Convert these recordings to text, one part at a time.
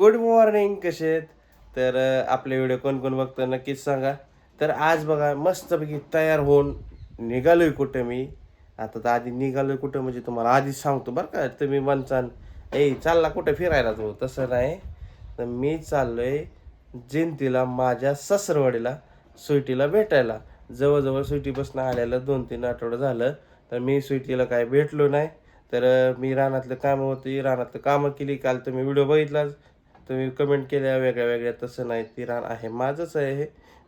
Good morning. कसे आहेत? तर आपले व्हिडिओ कोण कोण बघतं नक्कीच सांगा. तर आज बघा मस्तपैकी तयार होऊन निघालोय कुठं मी. आता तर आधी निघालोय कुठं म्हणजे तुम्हाला आधीच सांगतो बरं का. तुम्ही म्हणसान ए चालला कुठं फिरायला तू, तसं नाही. तर मी चाललोय जिंतीला माझ्या सासरवाडीला स्वीटीला भेटायला. जवळजवळ स्वीटीपासून आल्याला 2-3 आठवडं झालं. तर मी स्वीटीला काय भेटलो नाही. तर मी रानातलं कामं होती, रानातलं कामं केली. काल तुम्ही व्हिडिओ बघितलाच. तुम्ही कमेंट केल्या वेगळ्या वेगळ्या. तसं नाही, ती रान आहे माझंच आहे हे.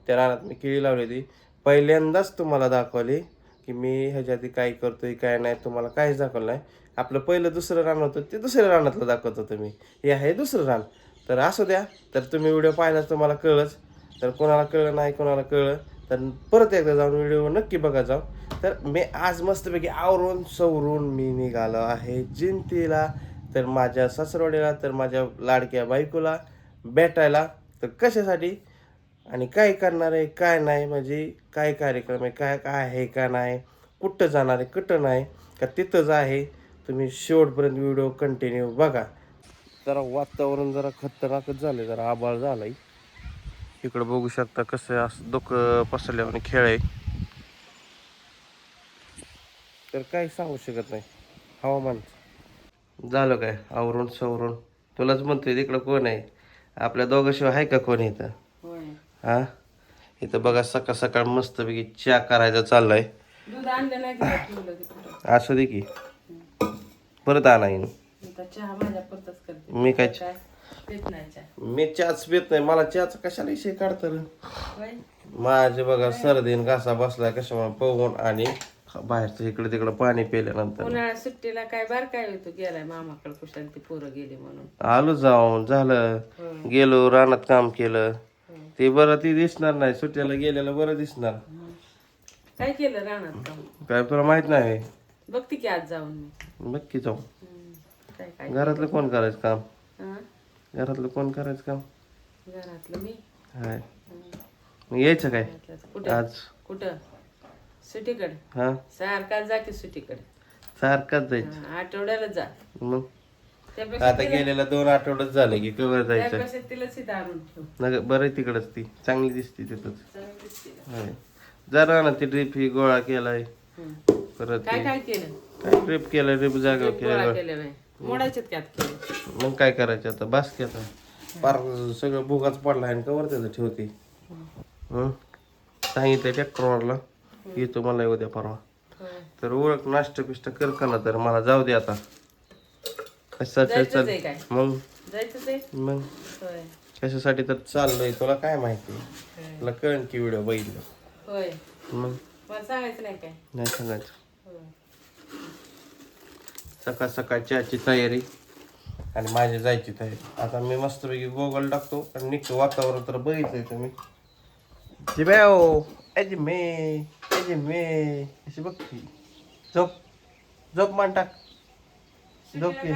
त्या रानात मी केळी लावली होती. पहिल्यांदाच तुम्हाला दाखवली की मी ह्याच्या आधी काय करतोय काय नाही. तुम्हाला काहीच दाखवलं नाही. आपलं पहिलं दुसरं रान होतं ते दुसऱ्या रानातलं दाखवत होतं मी. हे आहे दुसरं रान. तर असू द्या. तर तुम्ही व्हिडिओ पाहिलाच तुम्हाला कळलंच. तर कोणाला कळलं नाही कोणाला कळलं तर परत एकदा जाऊन व्हिडिओ नक्की बघा जाऊ. तर मी आज मस्तपैकी आवरून सवरून मी निघालो आहे जिंतीला. तर माझ्या सासरवाडीला, तर माझ्या लाडक्या बायकोला भेटायला. तर कशासाठी आणि काय करणार आहे काय नाही, म्हणजे काय कार्यक्रम आहे काय काय आहे का नाही, कुठं जाणार आहे कुठं नाही का तिथंच आहे. तुम्ही शेवटपर्यंत व्हिडिओ कंटिन्यू बघा. जरा वातावरण जरा खतरनाकच झालं, जरा आभाळ झालंय. इकडं बघू शकता कसं असं डोकं पसरल्यावर खेळ आहे. तर काही सांगू शकत नाही हवामान. झालं काय आवरून सवरून. तुलाच म्हणतोय तिकडं कोण आहे, आपल्या दोघांशिवाय आहे का कोण इथं? हा, इथं बघा सकाळ सकाळ मस्तपैकी चहा करायचा चाललाय. दूध आणलं नाही का ठेवलं तिकडं? असू दे की परत आणा येईन. आता चहा माझ्या पुरताच करते. मी काय पेत नाही चहा. मी चहाच पित नाही. मला चहाचा कशाला विषय काढतं रे? होय? माझे बघा सर्दीन घासा बसलाय कशामुळे पवून आणि बाहेरचं इकडे तिकडे पाणी पिल्यानंतर. उन्हाळ्यात सुट्टीला काय बार काय होतो गेलाय मामाकडे, कुशाल ती पोरं गेली म्हणून. आलो जाऊन झालं, गेलो रानात काम केलं. ते बरं ती दिसणार नाही, सुट्ट्याला गेलेलं बरं दिसणार. काय केलं रानात काम? काय तुला माहित नाही? बघते की आज जाऊन मी. नक्की जाऊ. काय काय घरातलं कोण करायचं काम? हा? घरातलं कोण करायचं काम? घरातलं मी. हाय मग यायचं काय कुठं आज? कुठं? सुट्टीकडे. हा सारखा जा की सुट्टीकडे. सारखाच जायचं आठवड्याला जा. मग. त्यापेक्षा आता गेलेला 2 आठवड्यात झालं की कवर जायचं. त्यापेक्षा तिलाच इथं आणून ठेव. नग बरं आहे तिकडच, ती चांगली दिसते तिथंच. चांगली दिसते ना. होय. जरा ना ती ड्रीप ही गोळा केलाय. परत काय काय केलं? काय ड्रीप केलं, ड्रीप जागा गोळा केलं. केलं नाही, मोडायच्यात की आता केलं. मग काय करायचं आता, बास की आता. पार सगळं भुगाच पडला आहे कवर त्याचं ठेवते. सांगितलं ट्रॅक्टरवाला येतो मला उद्या परवा. होय. तर ओळख नाश्ता पिष्ट कर का ना, तर मला जाऊ दे आता. कशासाठी जायचंच आहे काय? मग जायचंच आहे. मग होय कशासाठी तर चाललोय तुला काय माहिती. होय. तुला कळण की व्हिडिओ बघितलं. होय, मग मला सांगायचं नाही काय? नाही सांगायचं. होय. सकाळ सकाळ चहाची तयारी आणि माझी जायची तयारी. आता मी मस्तपैकी गोगल टाकतो आणि निघतो. वातावरण तर बघितलंय तुम्ही. जिब्याओ अजिमे अजिमे अशी बघती. झोप झोप मान टाक. झोप की.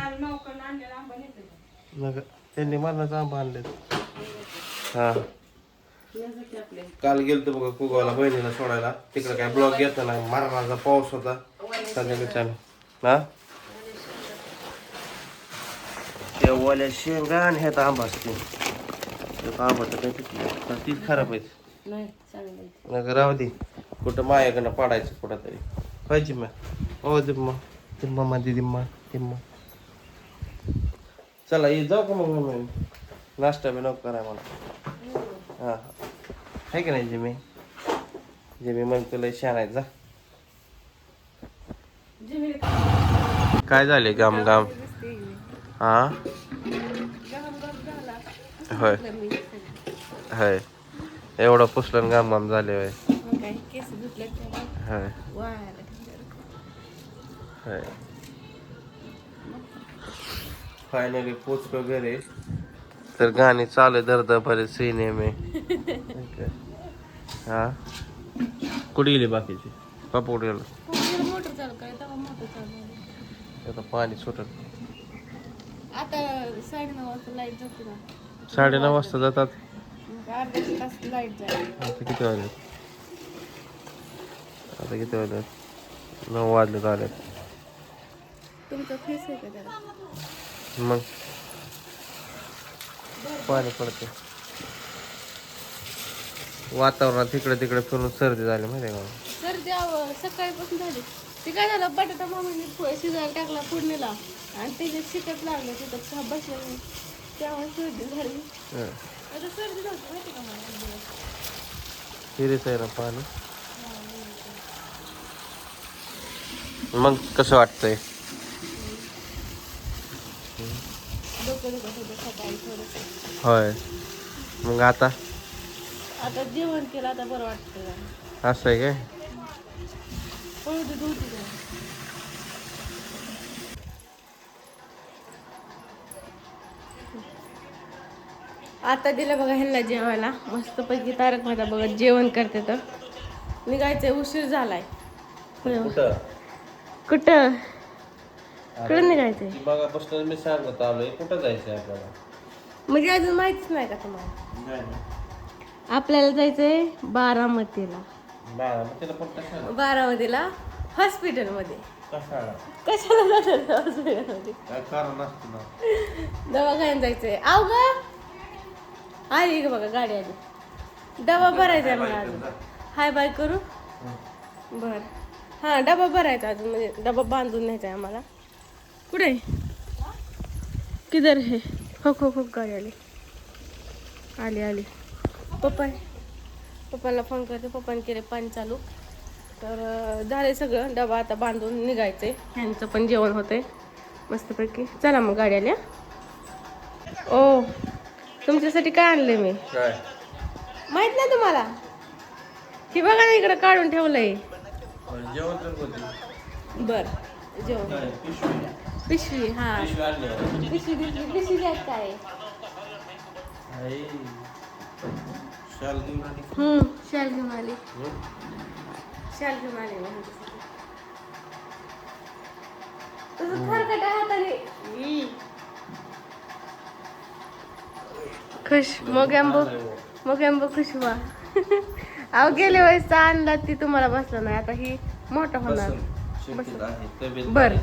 नग त्यांनी मरणाचा आंबा आणले. हा काल गेलतो बघा कुगावला बहिणीला सोडायला. तिकडे काय ब्लॉग घेतला नाही, मरणाचा पाऊस होता संध्याकाळच्या. हा त्या ओल्या शेंगा आणि ह्यात आंबा असते. आंबा तर काही तीच खराब आहे. नाही चांगलं. नग राहू दे, कुठं मायाकडनं पाडायचं कुठं तरी पाहिजे. मग हो दिम्मा दिम्मा दिम्मा दिम्मा. चला ये जाऊ का मग मम्मी. नाश्ता बी नको कराय मला. हां आहे की नाही जिमी? जिमी मग तुला शान आहे जा. काय झाले गाम गाम? हा होय होय, एवढं पुसलं गाम गाम झाले होय. होय होय. फायनली पोचलो घरी. तर गाणी चालू दर्द भरे सीने में. हा कुठे गेली बाकीची? पप्पा कुठे गेला? आता पाणी सुटत. आता 9:30 वाजता लाईट जाते ना. 9:30 वाजता जातात. अर्धा तास लाईट जाईल. आता किती वाजले? आता किती वाजले? 9 वाजले झाले. तुमचा फेस आहे का त्याला? मग पाणी पडते वातावरणात तिकडे तिकडे फिरून सर्दी झाली माहिती आहे का सर्दी सकाळीपासून झाली. ते काय झालं, बटाटा मामाने शिजायला टाकला फोडणीला आणि त्याच्यात शिकत लागलं, तिथं बसलं नाही, त्यामुळे सर्दी झाली. हं. आता सर्दी नव्हती माहिती का मला. हिरीच आहे ना पाणी. मग कसं वाटतंय? डोकं दुखत होतं सकाळी थोडंसं. होय. मग आता आता जेवण केलं, आता बरं वाटतं जरा. असं आहे काय? पळू दे दूध दे. आता दिलं बघा ह्यांना जेवायला मस्तपैकी. तारक मेहता बघा जेवण करते तर निघायचंय, उशीर झालाय. कुठं कुठं कुठं निघायचंय? बघापासून मी सांगत आलोय कुठं जायचंय आपल्याला. म्हणजे अजून माहितीच नाही का तुम्हाला? आपल्याला जायचंय बारामतीला. बारामतीला पण कशाला? बारामतीला हॉस्पिटलमध्ये. कशाला? कशाला जातात हॉस्पिटलमध्ये? काय कारण असतं ना. दवाखान्यात जायचंय. आव ग आली ग बघा गाडी आली. डबा भरायचा आहे मला अजून. हाय बाय करू. बर हा डबा भरायचा अजून, म्हणजे डबा बांधून न्यायचा आहे आम्हाला. कुठे किधर हे? हो हो हो गाडी आली आली आली. पप्पाला फोन करते. पप्पाने केले पाणी चालू. तर झाले सगळं. डबा आता बांधून निघायचंय. ह्यांचं पण जेवण होतंय मस्तपैकी. चला मग गाडी आली. ओ तुमच्यासाठी काय आणलंय मी काय? माहित नाही तुम्हाला? हे बघा ना इकडे काढून ठेवलंय. जेवण तर होते. बर जेवण पिशवी. हा पिशवी दिसली. पिशवी द्या काय? शाल घेऊन आली. शाल घेऊन आली. शाल घेऊन आली तसं खरकट्या हाताने. खुश मोगॅम्बो खुश व्हा. अहो गेल्या वेळेस आणला ती तुम्हाला बसला नाही, आता ही मोठा होणार. बर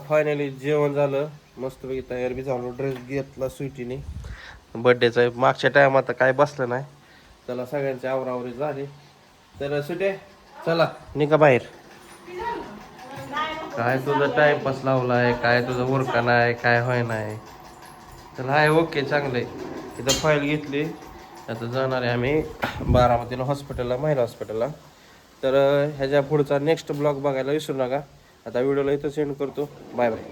फायनली जेवण झालं मस्तपैकी. तयार बी झालो. ड्रेस घेतला स्वीटीने बर्थडेचा. मागच्या टाइम आता काय बसलं नाही. चला सगळ्यांचे आवरावरी झाले. तर सुटे चला निघा बाहेर. काय तुझं टाइमपास लावलाय, काय तुझं उरका नाही, काय होय नाही. तर हाय ओके चांगलंय. इथं फाईल घेतली. आता जाणार आहे आम्ही बारामतीला हॉस्पिटलला, महिला हॉस्पिटलला. तर ह्याच्या पुढचा नेक्स्ट ब्लॉग बघायला विसरू नका. आता व्हिडिओला इथं सेंड करतो. Bye bye.